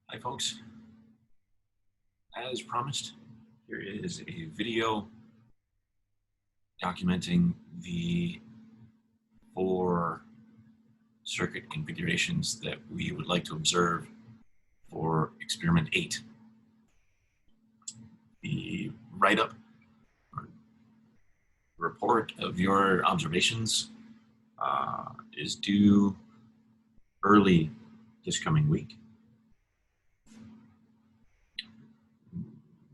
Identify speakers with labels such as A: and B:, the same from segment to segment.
A: Hi folks, as promised, here is a video documenting the 4 circuit configurations that we would like to observe for experiment 8. The write-up or report of your observations is due early this coming week.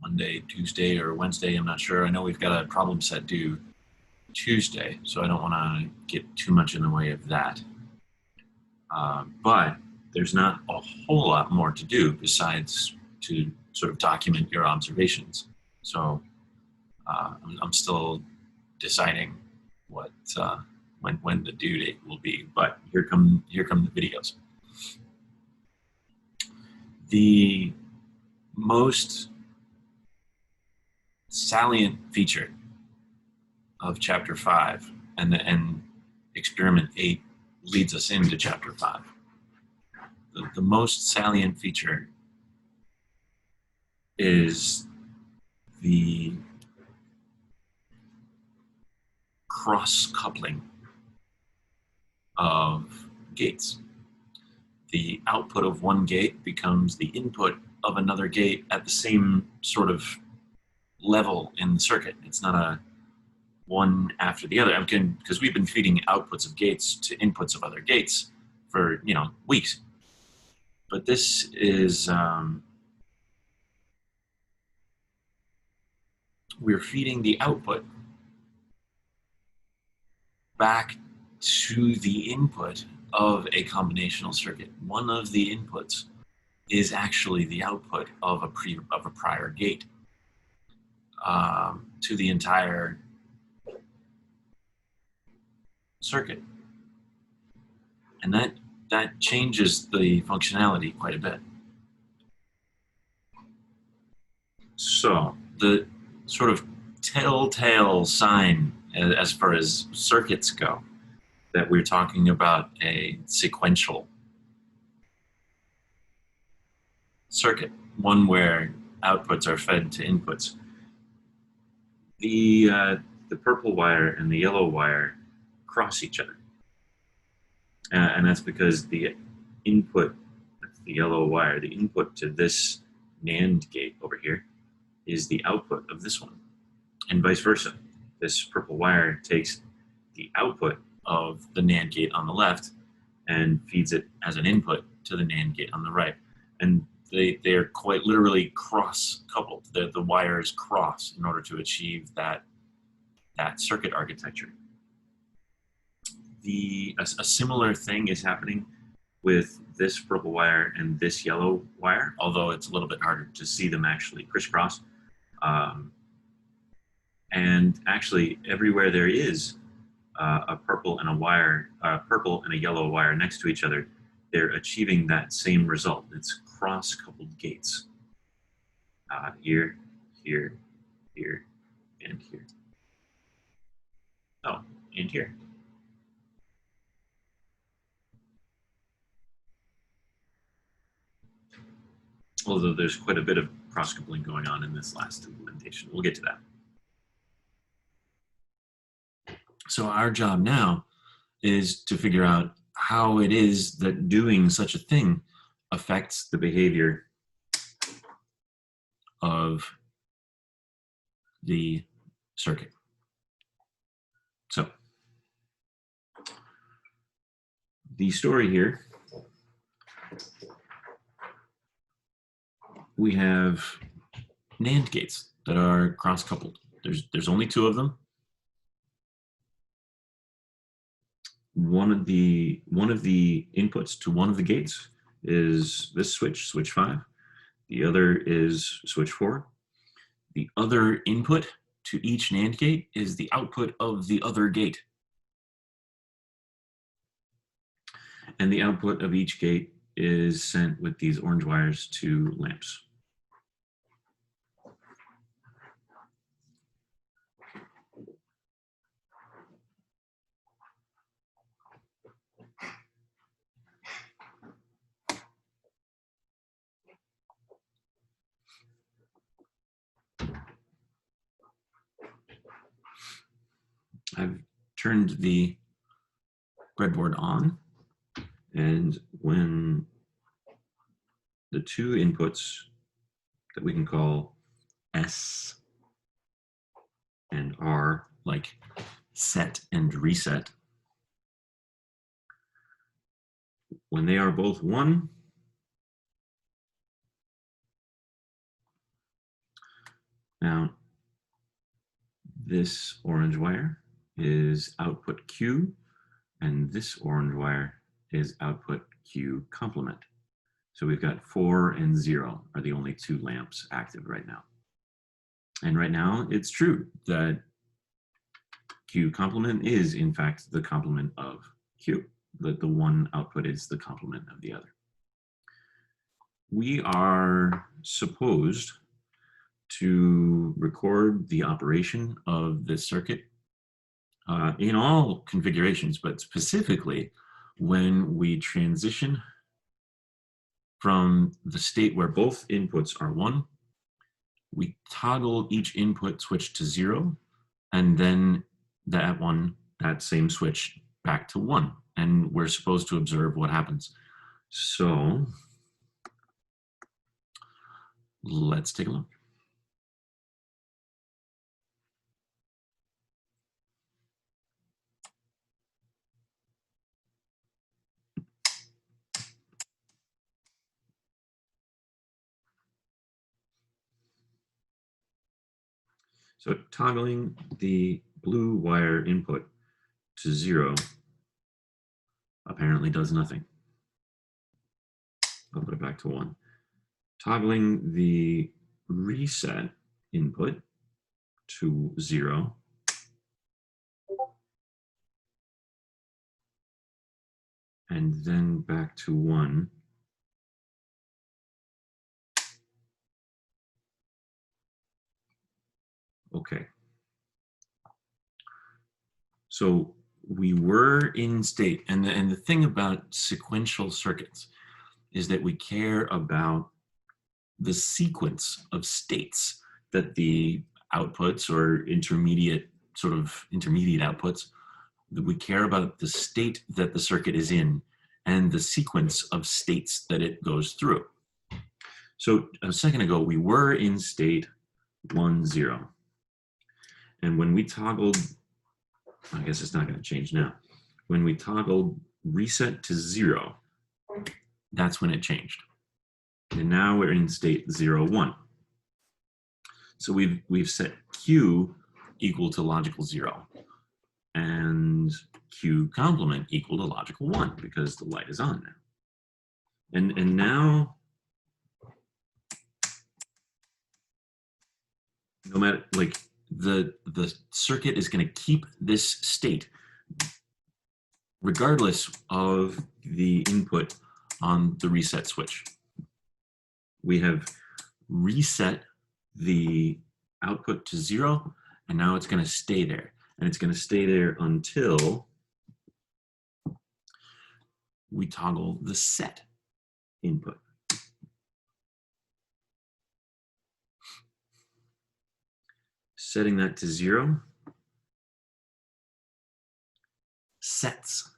A: Monday, Tuesday, or Wednesday, I'm not sure. I know we've got a problem set due Tuesday, so I don't want to get too much in the way of that. But there's not a whole lot more to do besides to sort of document your observations. So I'm still deciding what when the due date will be. But here come the videos. The most salient feature of chapter 5 and experiment 8 leads us into chapter 5. The most salient feature is the cross-coupling of gates. The output of one gate becomes the input of another gate at the same sort of level in the circuit. It's not a one after the other, because we've been feeding outputs of gates to inputs of other gates for weeks. But this is we're feeding the output back to the input of a combinational circuit. One of the inputs is actually the output of a prior gate to the entire circuit, and that changes the functionality quite a bit. So the sort of telltale sign as far as circuits go that we're talking about a sequential circuit, one where outputs are fed to inputs. The purple wire and the yellow wire cross each other, and that's because the input, that's the yellow wire, the input to this NAND gate over here is the output of this one, and vice versa. This purple wire takes the output of the NAND gate on the left and feeds it as an input to the NAND gate on the right, and they're quite literally cross-coupled. The wires cross in order to achieve that circuit architecture. A similar thing is happening with this purple wire and this yellow wire, although it's a little bit harder to see them actually crisscross. And actually, everywhere there is a purple and a yellow wire next to each other, they're achieving that same result. It's cross-coupled gates. Here, here, here, and here. Oh, and here. Although there's quite a bit of cross-coupling going on in this last implementation. We'll get to that. So our job now is to figure out how it is that doing such a thing affects the behavior of the circuit. So the story here, we have NAND gates that are cross-coupled. There's only 2 of them. One of the inputs to one of the gates is this switch 5. The other is switch 4. The other input to each NAND gate is the output of the other gate. And the output of each gate is sent with these orange wires to lamps. I've turned the breadboard on, and when the two inputs that we can call S and R, like set and reset, when they are both 1, now this orange wire is output Q, and this orange wire is output Q complement. So we've got 4 and 0 are the only 2 lamps active right now. And right now it's true that Q complement is in fact the complement of Q, that the one output is the complement of the other. We are supposed to record the operation of this circuit in all configurations, but specifically when we transition from the state where both inputs are 1, we toggle each input switch to 0, and then that same switch back to 1, and we're supposed to observe what happens. So let's take a look. So toggling the blue wire input to 0 apparently does nothing. I'll put it back to 1. Toggling the reset input to 0 and then back to 1. Okay. So we were in state, and the thing about sequential circuits is that we care about the sequence of states that the outputs or intermediate outputs, that we care about the state that the circuit is in and the sequence of states that it goes through. So a second ago, we were in state 1, 0. And when we toggled, I guess it's not going to change now. When we toggled reset to 0, that's when it changed. And now we're in state 0, 1. So we've set Q equal to logical 0 and Q complement equal to logical 1 because the light is on now. And now, no matter, like, the circuit is going to keep this state regardless of the input on the reset switch. We have reset the output to 0, and now it's going to stay there. And it's going to stay there until we toggle the set input. Setting that to 0 sets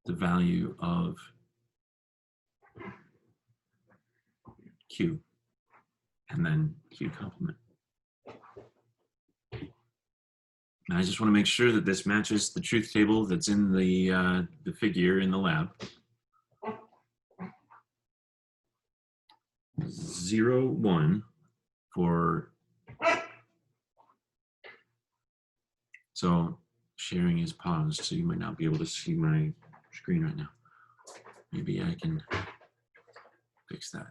A: the value of Q and then Q complement. And I just want to make sure that this matches the truth table that's in the figure in the lab. 0, 1 for, so sharing is paused, so you might not be able to see my screen right now. Maybe I can fix that.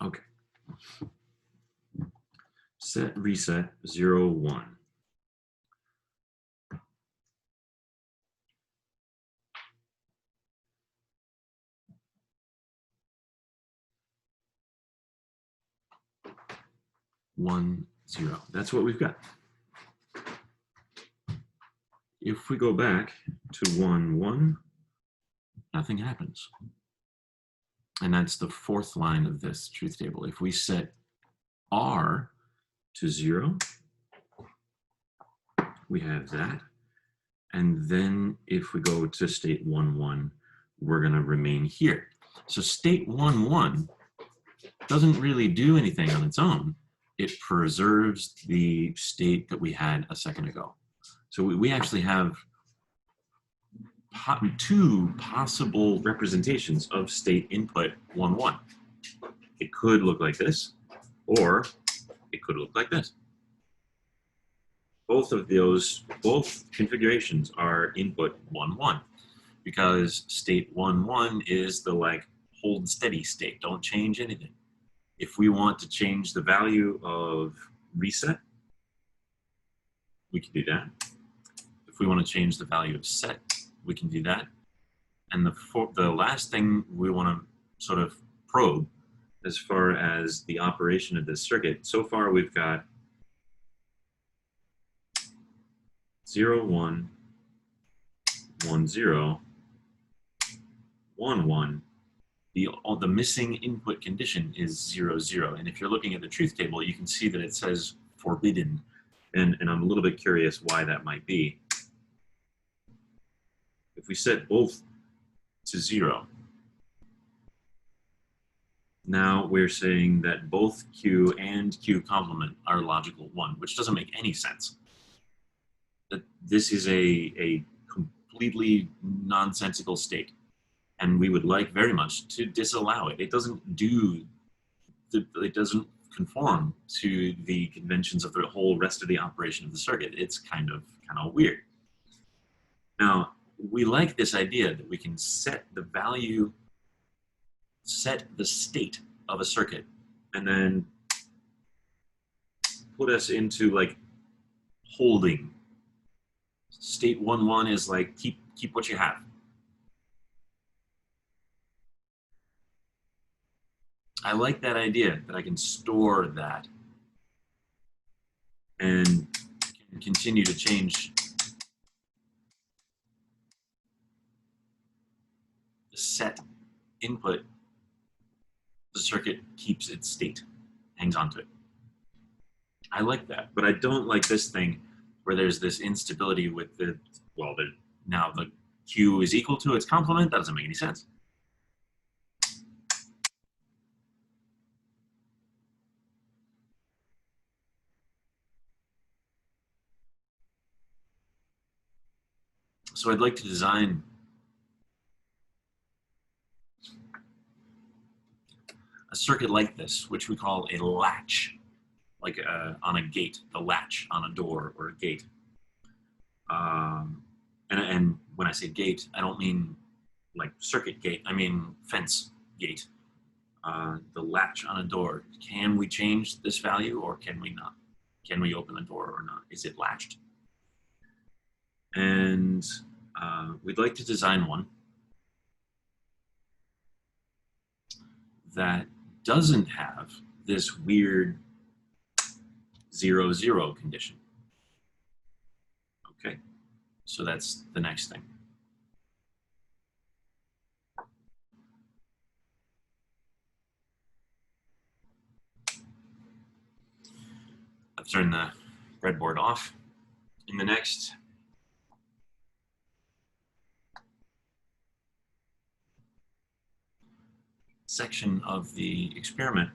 A: Okay. Set reset 0, 1. 1, 0. That's what we've got. If we go back to 1, 1, nothing happens. And that's the fourth line of this truth table. If we set R to 0, we have that. And then if we go to state 1, 1, we're going to remain here. So state 1, 1 doesn't really do anything on its own. It preserves the state that we had a second ago. So we actually have two possible representations of state input 1, 1. It could look like this, or it could look like this. Both configurations are input 1, 1, because state 1, 1 is the like hold steady state, don't change anything. If we want to change the value of reset, we can do that. If we want to change the value of set, we can do that. And the last thing we want to sort of probe as far as the operation of this circuit, so far we've got 0, 1, 1, 0, 1, 1. The missing input condition is 0, 0. And if you're looking at the truth table, you can see that it says forbidden. And I'm a little bit curious why that might be. If we set both to 0, now we're saying that both Q and Q complement are logical 1, which doesn't make any sense. That this is a completely nonsensical state, and we would like very much to disallow it. It doesn't conform to the conventions of the whole rest of the operation of the circuit. It's kind of weird. Now, we like this idea that we can set the value, set the state of a circuit, and then put us into like holding. State 1, 1 is like keep what you have. I like that idea that I can store that and can continue to change the set input. The circuit keeps its state, hangs on to it. I like that, but I don't like this thing where there's this instability with now the Q is equal to its complement. That doesn't make any sense. So I'd like to design a circuit like this, which we call a latch, like on a gate, the latch on a door or a gate. And when I say gate, I don't mean like circuit gate, I mean fence gate. The latch on a door. Can we change this value or can we not? Can we open the door or not? Is it latched? And we'd like to design one that doesn't have this weird 0, 0 condition. Okay, so that's the next thing. I've turned the breadboard off. In the next section of the experiment,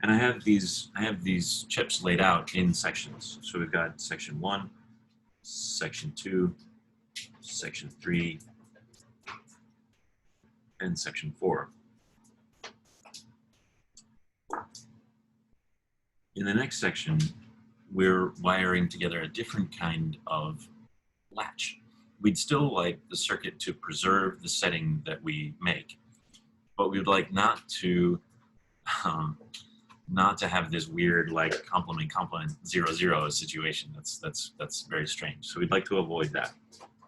A: and I have these chips laid out in sections. So we've got section 1, section 2, section 3, and section 4. In the next section, we're wiring together a different kind of latch. We'd still like the circuit to preserve the setting that we make, but we'd like not to have this weird like complement 0, 0 situation. That's very strange. So we'd like to avoid that.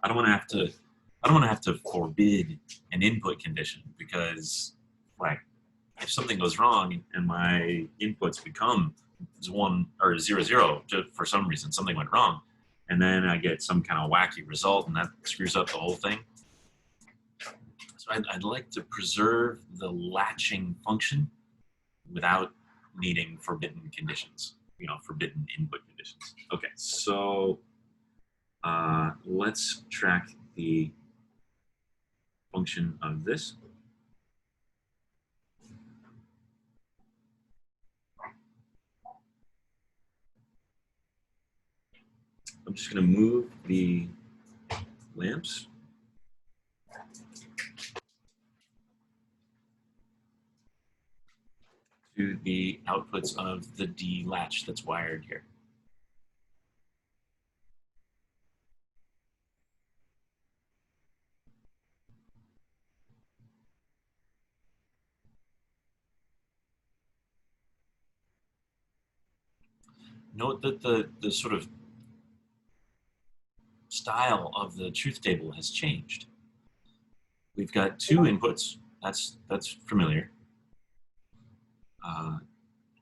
A: I don't want to have to forbid an input condition because like if something goes wrong and my inputs become 1 or 0, 0, just for some reason something went wrong, and then I get some kind of wacky result, and that screws up the whole thing. So I'd like to preserve the latching function without needing forbidden conditions, forbidden input conditions. Okay, so let's track the function of this. I'm just going to move the lamps to the outputs of the D latch that's wired here. Note that the sort of style of the truth table has changed. We've got 2 inputs. That's familiar.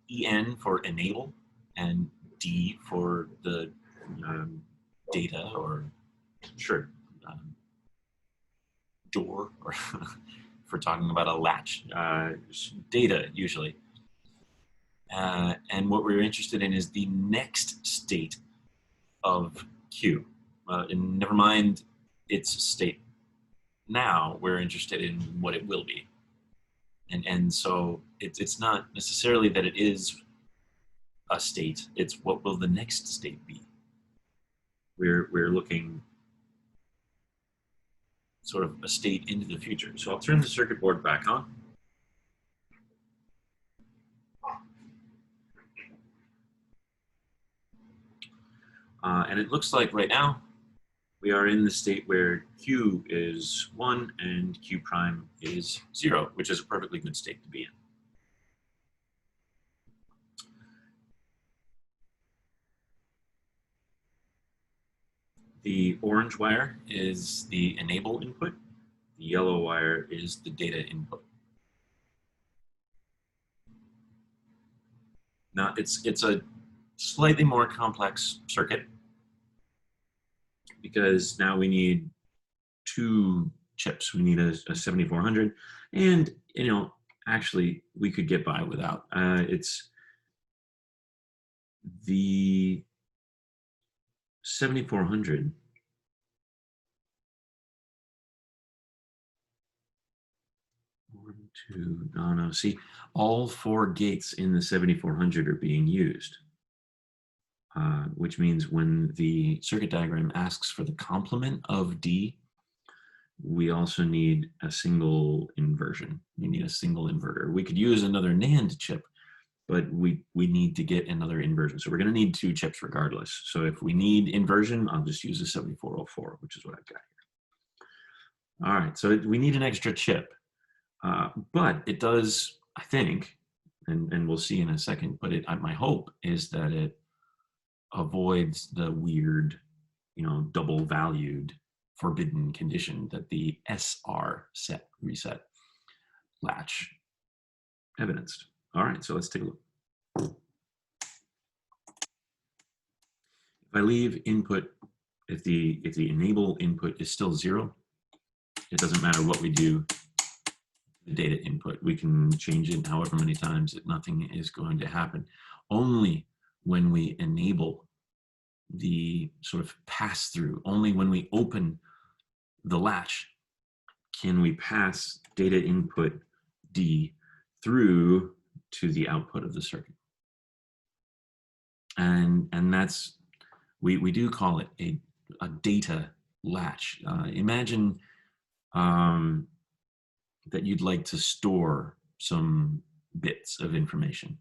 A: EN for enable, and D for the data, or sure, door, or if we're talking about a latch, data usually. And what we're interested in is the next state of Q. And never mind its state now, we're interested in what it will be. And so it's not necessarily that it is a state, it's what will the next state be. We're looking sort of a state into the future. So I'll turn the circuit board back on. And it looks like right now we are in the state where Q is 1 and Q prime is 0, which is a perfectly good state to be in. The orange wire is the enable input. The yellow wire is the data input. Now it's a slightly more complex circuit because now we need 2 chips. We need a 7400, and actually we could get by without. It's the 7400 1, 2, no, see, all 4 gates in the 7400 are being used, which means when the circuit diagram asks for the complement of D, we also need a single inversion. We need a single inverter. We could use another NAND chip, but we need to get another inversion. So we're going to need 2 chips regardless. So if we need inversion, I'll just use a 7404, which is what I've got here. All right, so we need an extra chip. But it does, I think, and we'll see in a second, but my hope is that it avoids the weird, double valued forbidden condition that the SR reset latch evidenced. All right, so let's take a look. If I leave input, if the enable input is still 0, it doesn't matter what we do. The data input, we can change it however many times, nothing is going to happen. Only when we enable the sort of pass through, only when we open the latch can we pass data input D through to the output of the circuit. And that's, we do call it a data latch. Imagine that you'd like to store some bits of information,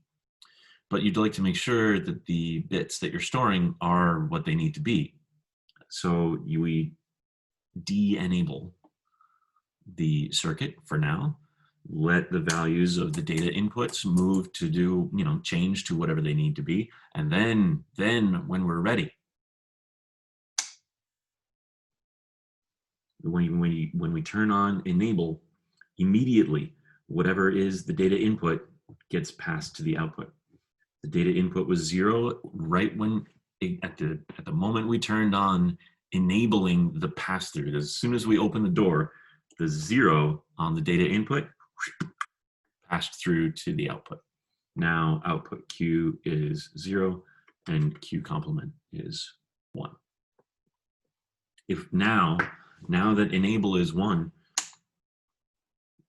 A: but you'd like to make sure that the bits that you're storing are what they need to be. So we de-enable the circuit for now, let the values of the data inputs move to do, change to whatever they need to be. And then when we're ready, when we turn on enable, immediately whatever is the data input gets passed to the output. The data input was 0 right when, at the moment we turned on enabling the pass-through. As soon as we open the door, the 0 on the data input passed through to the output. Now output Q is 0 and Q complement is 1. If now that enable is 1,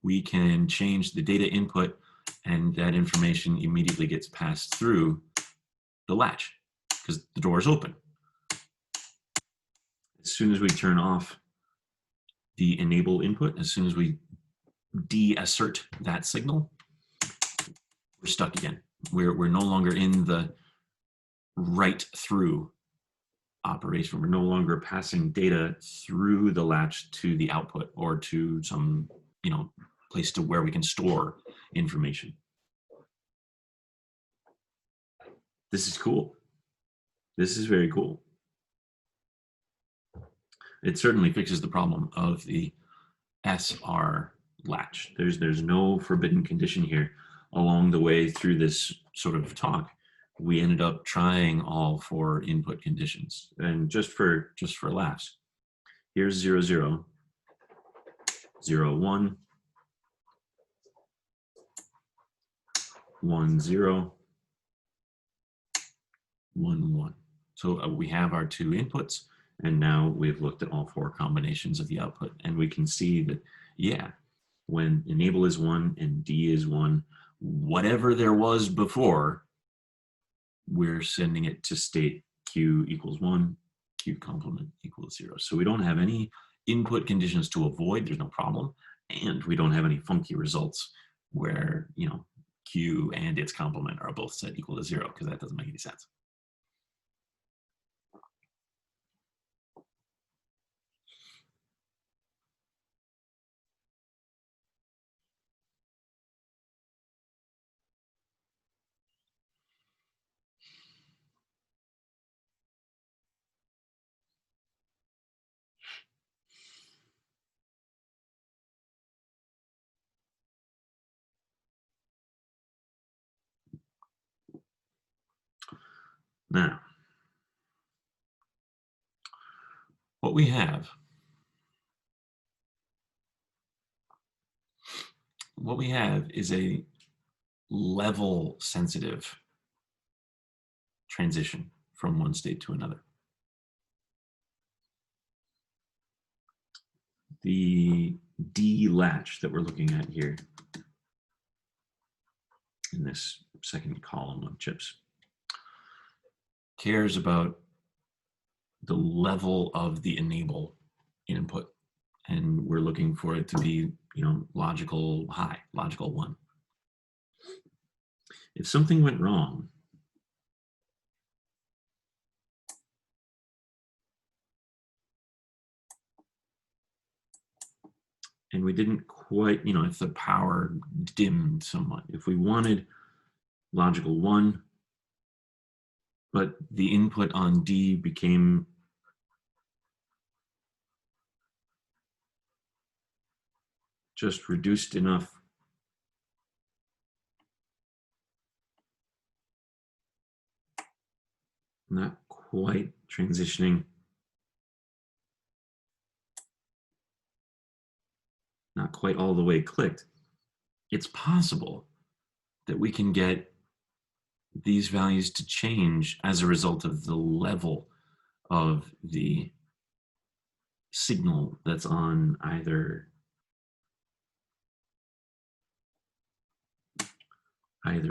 A: we can change the data input and that information immediately gets passed through the latch because the door is open. As soon as we turn off the enable input, as soon as we deassert that signal, we're stuck again. We're no longer in the right through operation. We're no longer passing data through the latch to the output or to some, place to where we can store information. This is cool. This is very cool. It certainly fixes the problem of the SR latch. There's no forbidden condition here. Along the way through this sort of talk, we ended up trying all 4 input conditions. And just for laughs, here's 0, 0, 0, 1, 1, 0, 1, 1. So we have our 2 inputs, and now we've looked at all 4 combinations of the output, and we can see that, yeah, when enable is 1 and D is 1, whatever there was before, we're sending it to state Q equals 1, Q complement equals 0. So we don't have any input conditions to avoid, there's no problem, and we don't have any funky results where, Q and its complement are both set equal to 0, because that doesn't make any sense. Now, what we have is a level sensitive transition from one state to another. The D latch that we're looking at here in this second column of chips cares about the level of the enable input, and we're looking for it to be, logical high, logical 1. If something went wrong, and we didn't quite, if the power dimmed somewhat, if we wanted logical 1, but the input on D became just reduced enough not quite transitioning, not quite all the way clicked, it's possible that we can get these values to change as a result of the level of the signal that's on either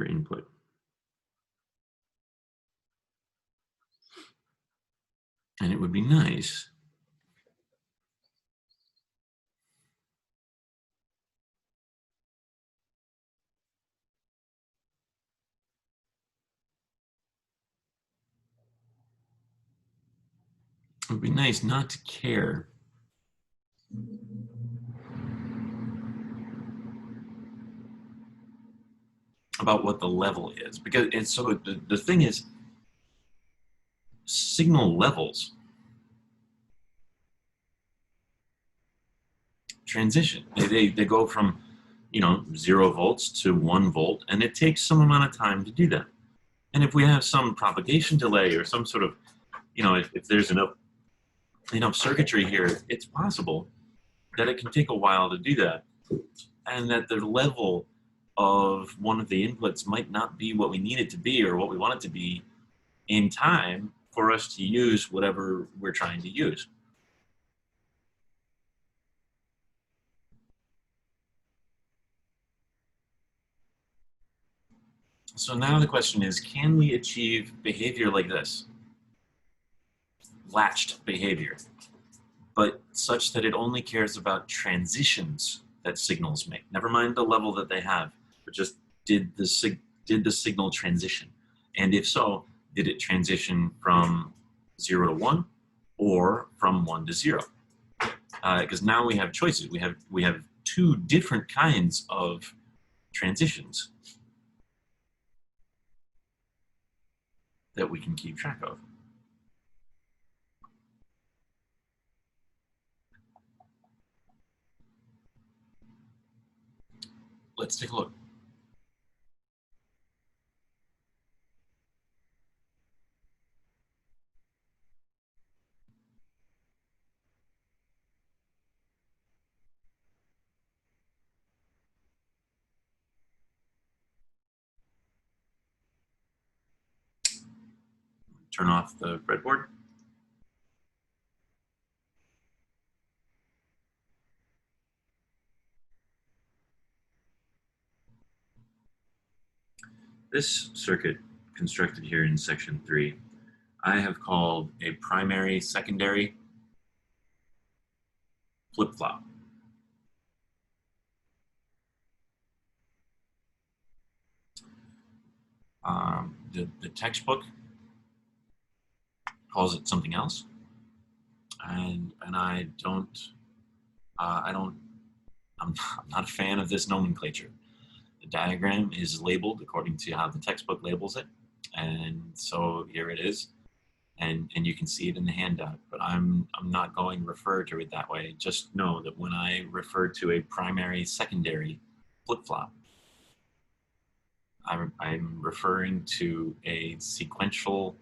A: input. And it would be nice not to care about what the level is, because it's so the thing is, signal levels transition. They go from, 0 volts to 1 volt, and it takes some amount of time to do that. And if we have some propagation delay or some sort of, if there's enough circuitry here, it's possible that it can take a while to do that, and that the level of one of the inputs might not be what we need it to be or what we want it to be in time for us to use whatever we're trying to use. So now the question is, can we achieve behavior like this? Latched behavior, but such that it only cares about transitions that signals make. Never mind the level that they have, but just did the signal transition? And if so, did it transition from 0 to 1 or from 1 to 0? Because now we have choices. We have 2 different kinds of transitions that we can keep track of. Let's take a look. Turn off the breadboard. This circuit constructed here in section 3, I have called a primary secondary flip-flop. The textbook calls it something else, and I'm not a fan of this nomenclature. The diagram is labeled according to how the textbook labels it, and so here it is, and you can see it in the handout, but I'm not going to refer to it that way. Just know that when I refer to a primary secondary flip-flop, I'm referring to a sequential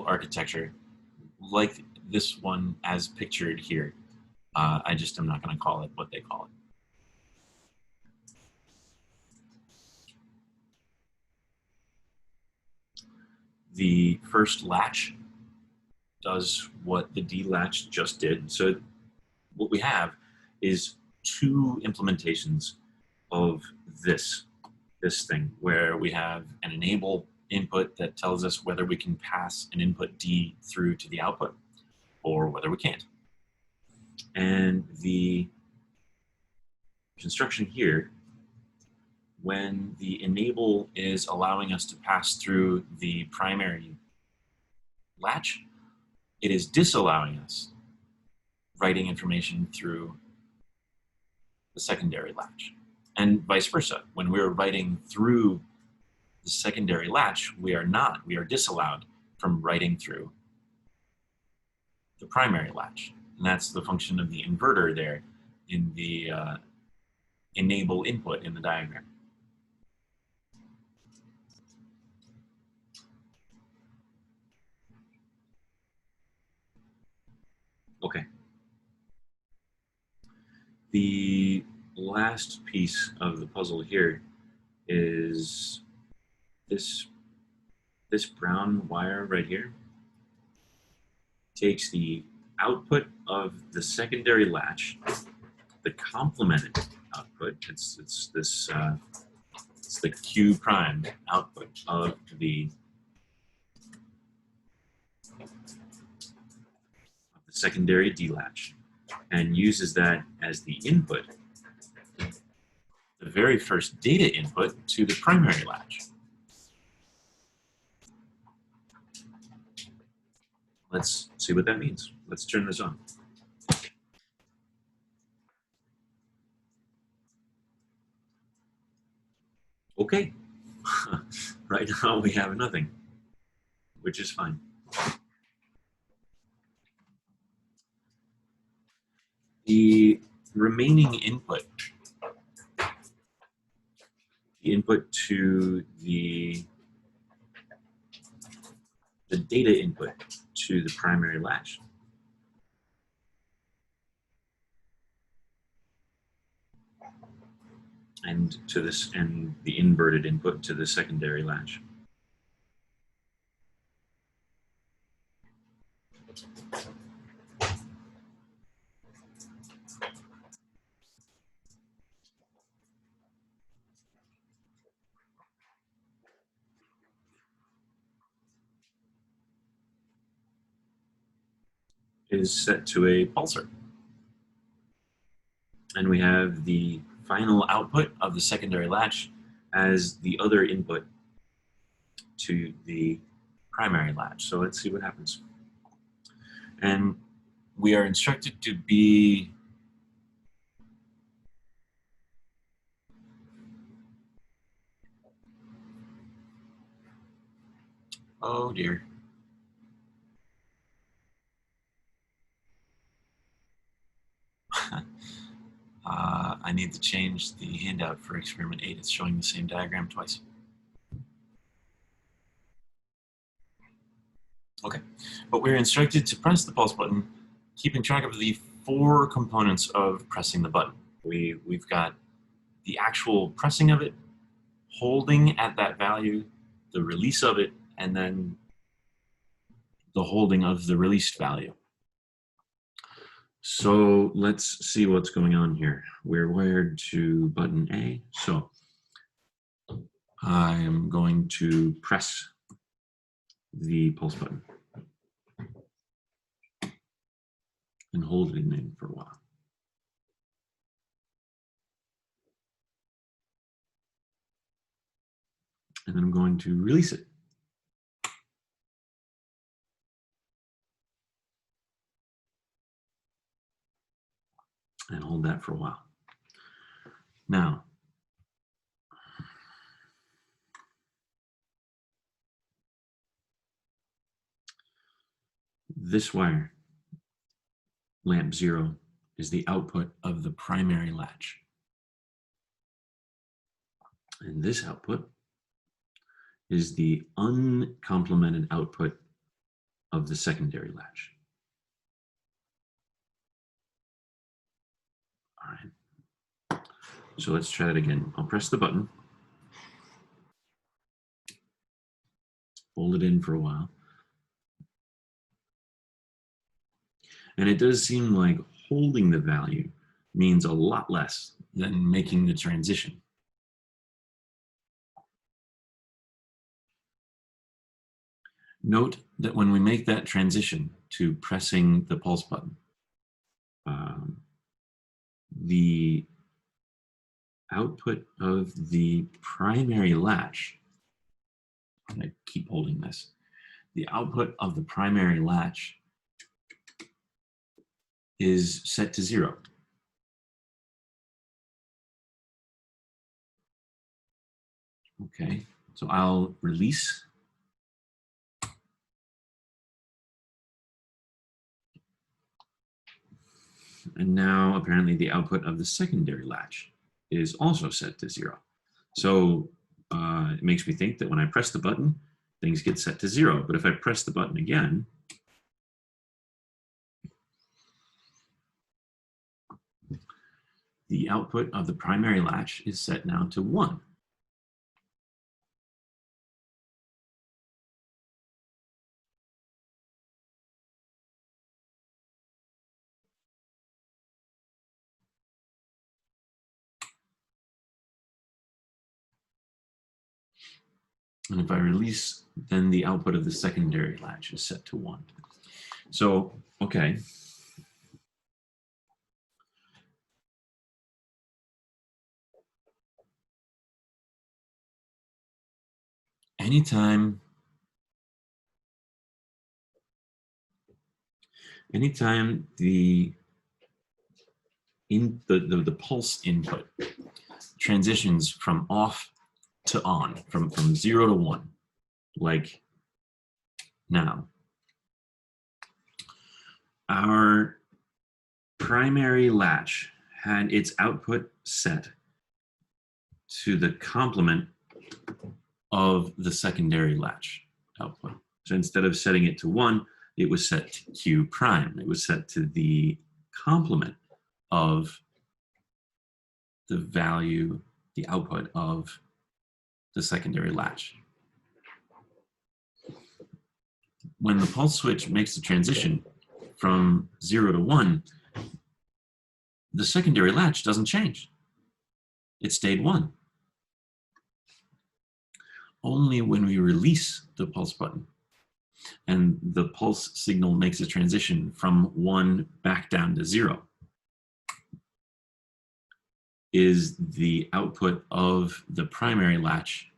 A: architecture like this one as pictured here. I just am not going to call it what they call it. The first latch does what the D latch just did. So what we have is 2 implementations of this thing, where we have an enable input that tells us whether we can pass an input D through to the output or whether we can't. And the construction here, when the enable is allowing us to pass through the primary latch, it is disallowing us writing information through the secondary latch. And vice versa. When we're writing through the secondary latch, we are disallowed from writing through the primary latch. And that's the function of the inverter there in the enable input in the diagram. Okay. The last piece of the puzzle here is this brown wire right here takes the output of the secondary latch, the complemented output. It's the Q prime output of the secondary D latch, and uses that as the input, the very first data input to the primary latch. Let's see what that means. Let's turn this on. Okay, right now we have nothing, which is fine. remaining input, the input to the data input to the primary latch. And to this, and the inverted input to the secondary latch. Is set to a pulsar. And we have the final output of the secondary latch as the other input to the primary latch. So let's see what happens. And we are instructed to be oh dear. I need to change the handout for experiment 8. It's showing the same diagram twice. Okay, but we're instructed to press the pulse button, keeping track of the 4 components of pressing the button. We've got the actual pressing of it, holding at that value, the release of it, and then the holding of the released value. So let's see what's going on here. We're wired to button A. So I am going to press the pulse button and hold it in for a while. And then I'm going to release it. And hold that for a while. Now, this wire, lamp 0, is the output of the primary latch. And this output is the uncomplemented output of the secondary latch. All right. So let's try it again. I'll press the button, hold it in for a while. And it does seem like holding the value means a lot less than making the transition. Note that when we make that transition to pressing the pulse button, the output of the primary latch, I'm going to keep holding this, the output of the primary latch is set to 0. Okay, so I'll release. And now apparently the output of the secondary latch is also set to 0. So it makes me think that when I press the button, things get set to 0. But if I press the button again, the output of the primary latch is set now to 1. And if I release, then the output of the secondary latch is set to 1. So, okay. Anytime the pulse input transitions from off to on, from 0 to 1, like now, our primary latch had its output set to the complement of the secondary latch output. So instead of setting it to 1, it was set to Q prime. It was set to the complement of the value, the output of the secondary latch. When the pulse switch makes the transition from 0 to 1, the secondary latch doesn't change. It stayed 1. Only when we release the pulse button and the pulse signal makes a transition from 1 back down to 0 is the output of the primary latch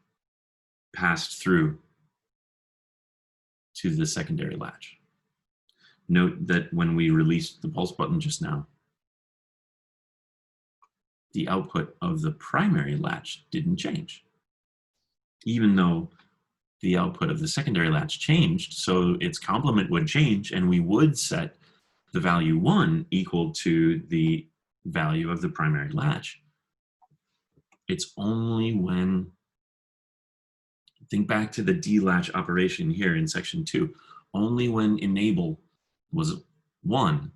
A: passed through to the secondary latch. Note that when we released the pulse button just now, the output of the primary latch didn't change, even though the output of the secondary latch changed, so its complement would change, and we would set the value 1 equal to the value of the primary latch. It's only when, think back to the D-latch operation here in section 2, only when enable was 1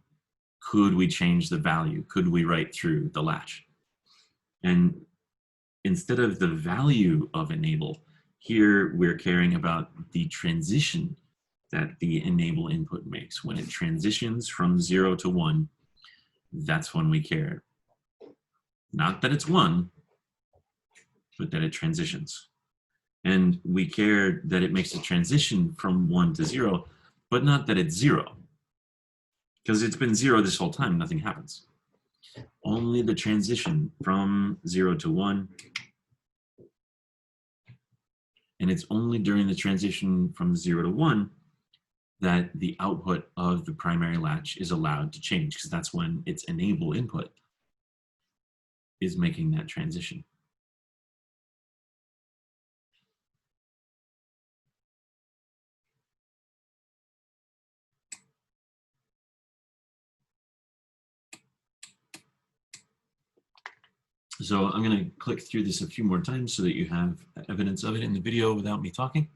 A: could we change the value, could we write through the latch. And instead of the value of enable, here we're caring about the transition that the enable input makes. When it transitions from 0 to 1, that's when we care. Not that it's 1, but that it transitions. And we care that it makes a transition from 1 to 0, but not that it's 0. Because it's been 0 this whole time, nothing happens. Only the transition from 0 to 1, and it's only during the transition from 0 to 1 that the output of the primary latch is allowed to change, because that's when its enable input is making that transition. So I'm going to click through this a few more times so that you have evidence of it in the video without me talking.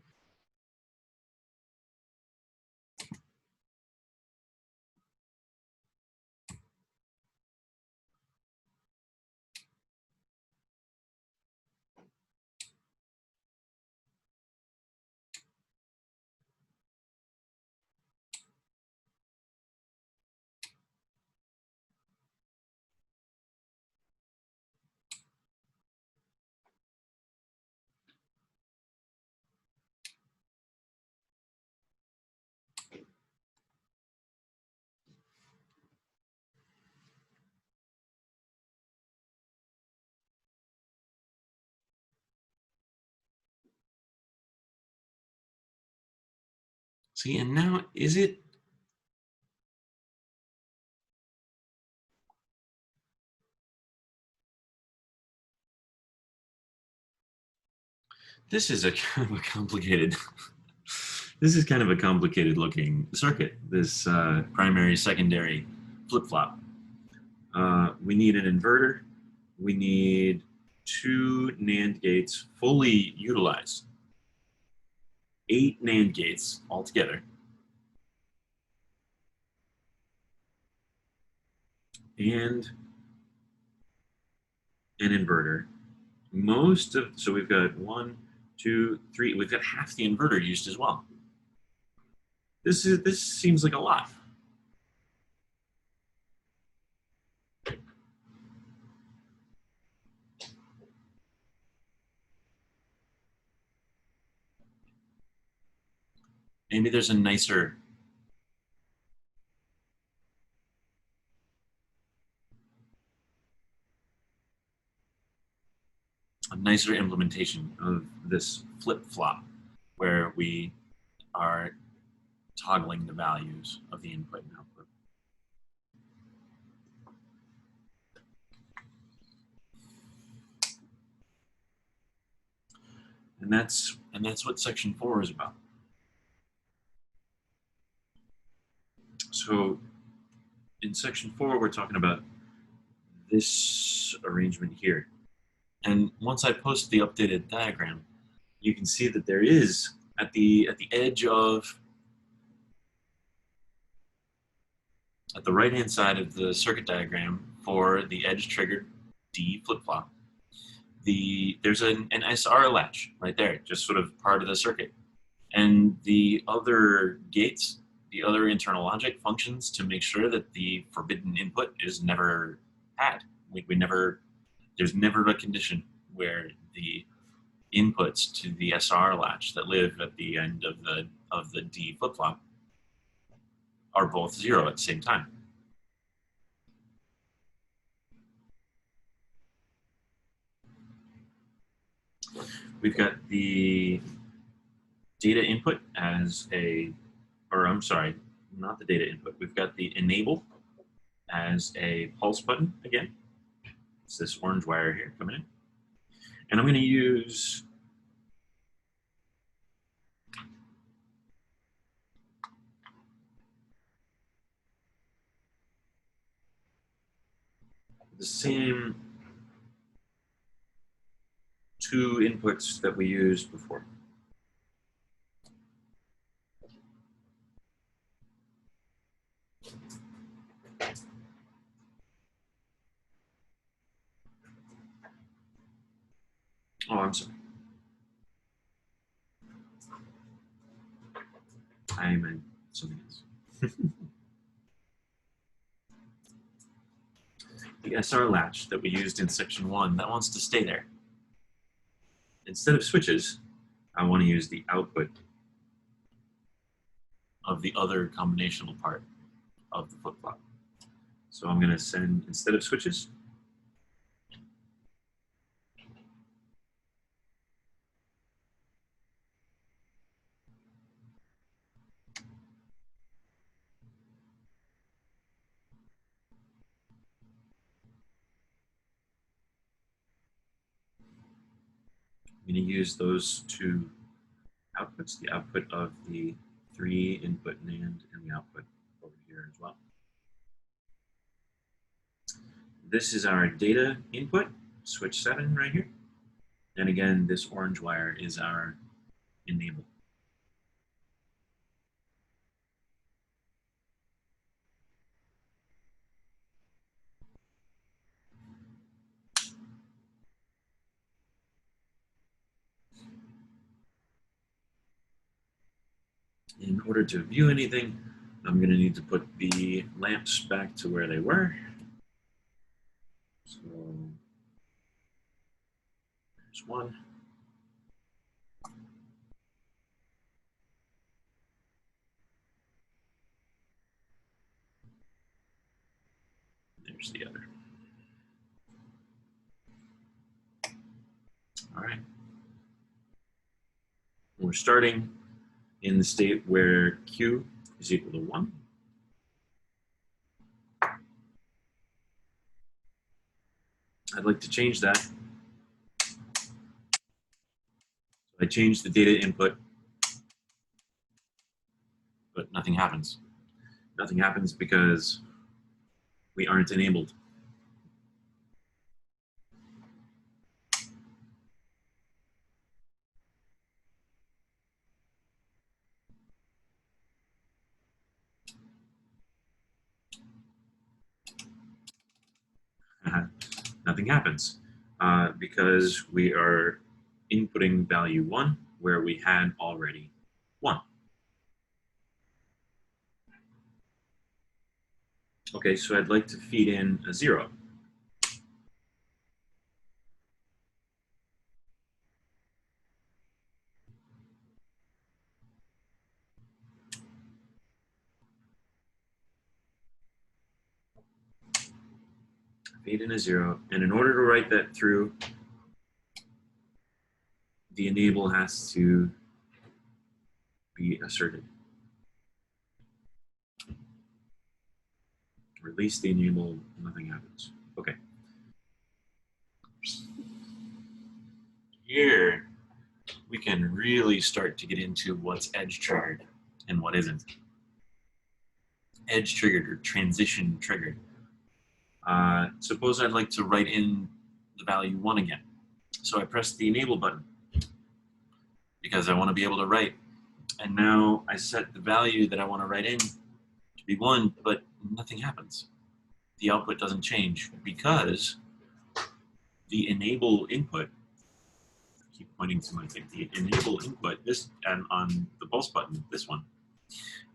A: See, and now is it? This is a kind of a complicated, this is kind of a complicated looking circuit, this primary, secondary flip-flop. We need an inverter. We need 2 NAND gates fully utilized. 8 NAND gates altogether. And an inverter. So we've got 1, 2, 3, we've got half the inverter used as well. This seems like a lot. Maybe there's a nicer implementation of this flip-flop where we are toggling the values of the input and output. And that's what section 4 is about. So in section 4, we're talking about this arrangement here. And once I post the updated diagram, you can see that there is at the edge of at the right-hand side of the circuit diagram for the edge-triggered D flip-flop, there's an SR latch right there, just sort of part of the circuit. And the other gates, the other internal logic functions to make sure that the forbidden input is never had. There's never a condition where the inputs to the SR latch that live at the end of the D flip-flop are both 0 at the same time. We've got the data input as I'm sorry, not the data input. We've got the enable as a pulse button again. It's this orange wire here coming in. And I'm going to use the same 2 inputs that we used before. Oh, I'm sorry. I meant something else. The SR latch that we used in section 1, that wants to stay there. Instead of switches, I want to use the output of the other combinational part of the flip-flop. So I'm going to send, instead of switches, I'm going to use those 2 outputs, the output of the 3 input NAND and the output over here as well. This is our data input, switch 7 right here. And again, this orange wire is our enable. In order to view anything, I'm going to need to put the lamps back to where they were. So there's one. There's the other. All right. We're starting in the state where Q is equal to 1. I'd like to change that. So I change the data input, but nothing happens. Nothing happens because we aren't enabled. Nothing happens because we are inputting value 1 where we had already 1. Okay, so I'd like to feed in a 0. Feed in a 0, and in order to write that through, the enable has to be asserted. Release the enable, nothing happens. Okay. Here, we can really start to get into what's edge triggered and what isn't. Edge triggered or transition triggered. Suppose I'd like to write in the value 1 again. So I press the enable button because I want to be able to write. And now I set the value that I want to write in to be 1, but nothing happens. The output doesn't change because the enable input, I keep pointing to my thing, the enable input, this on the pulse button, this one,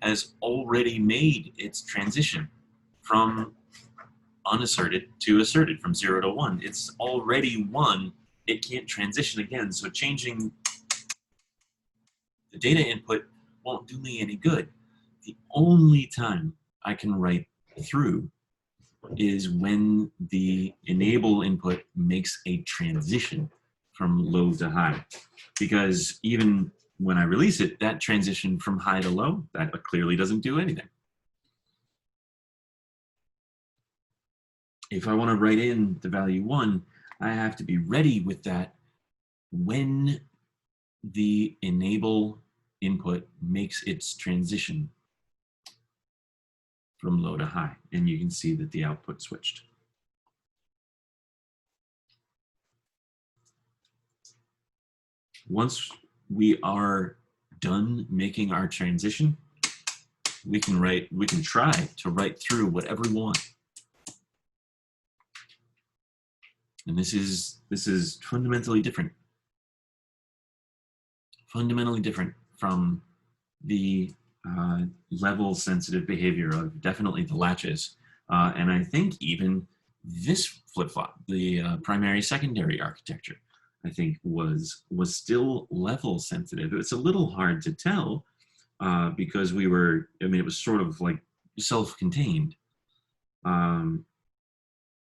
A: has already made its transition from unasserted to asserted, from 0 to 1. It's already 1. It can't transition again. So changing the data input won't do me any good. The only time I can write through is when the enable input makes a transition from low to high. Because even when I release it, that transition from high to low, that clearly doesn't do anything. If I want to write in the value 1, I have to be ready with that when the enable input makes its transition from low to high. And you can see that the output switched. Once we are done making our transition, we can try to write through whatever we want. And this is fundamentally different. Fundamentally different from the level sensitive behavior of definitely the latches. And I think even this flip-flop, the primary secondary architecture, I think was still level sensitive. It's a little hard to tell because we were, I mean, it was sort of like self-contained.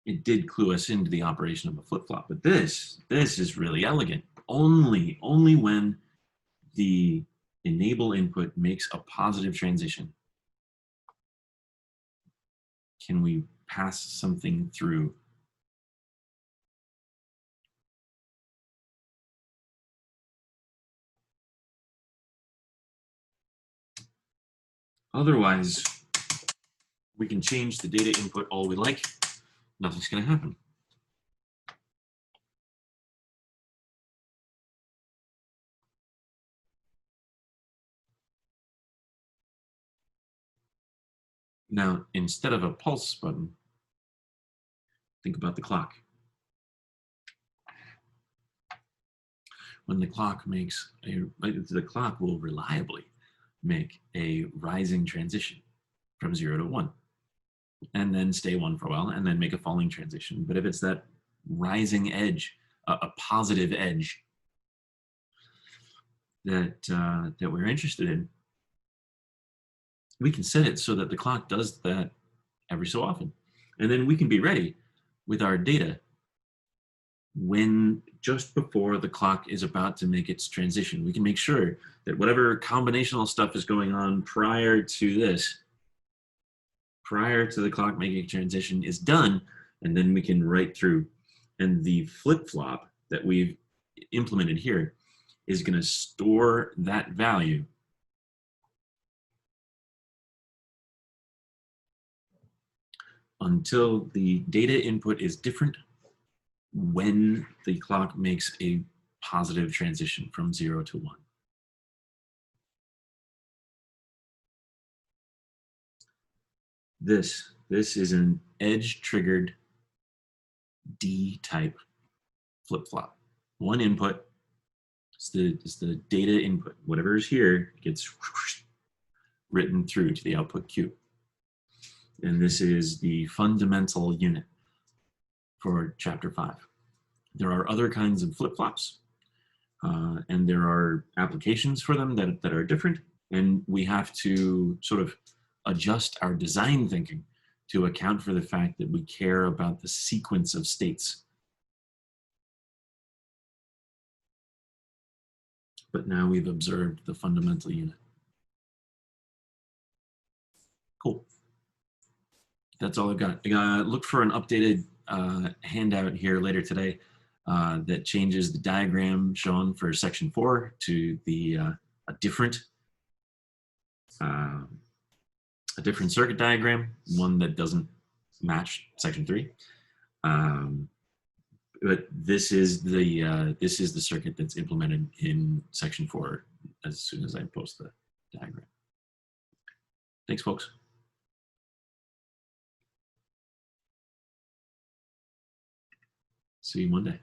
A: It did clue us into the operation of a flip-flop, but this is really elegant. Only when the enable input makes a positive transition can we pass something through. Otherwise, we can change the data input all we like. Nothing's going to happen. Now, instead of a pulse button, think about the clock. When the clock makes the clock will reliably make a rising transition from 0 to 1, and then stay 1 for a while, and then make a falling transition. But if it's that rising edge, a positive edge that that we're interested in, we can set it so that the clock does that every so often. And then we can be ready with our data when just before the clock is about to make its transition. We can make sure that whatever combinational stuff is going on prior to this, prior to the clock making a transition, is done, and then we can write through. And the flip-flop that we've implemented here is going to store that value until the data input is different when the clock makes a positive transition from 0 to 1. This is an edge-triggered D-type flip-flop. One input is the data input. Whatever is here gets written through to the output Q. And this is the fundamental unit for Chapter 5. There are other kinds of flip-flops, and there are applications for them that are different, and we have to sort of adjust our design thinking to account for the fact that we care about the sequence of states. But now we've observed the fundamental unit. Cool. That's all I've got. Look for an updated handout here later today that changes the diagram shown for section 4 to the a different circuit diagram, one that doesn't match section 3. But this is the circuit that's implemented in section 4 as soon as I post the diagram. Thanks, folks. See you Monday.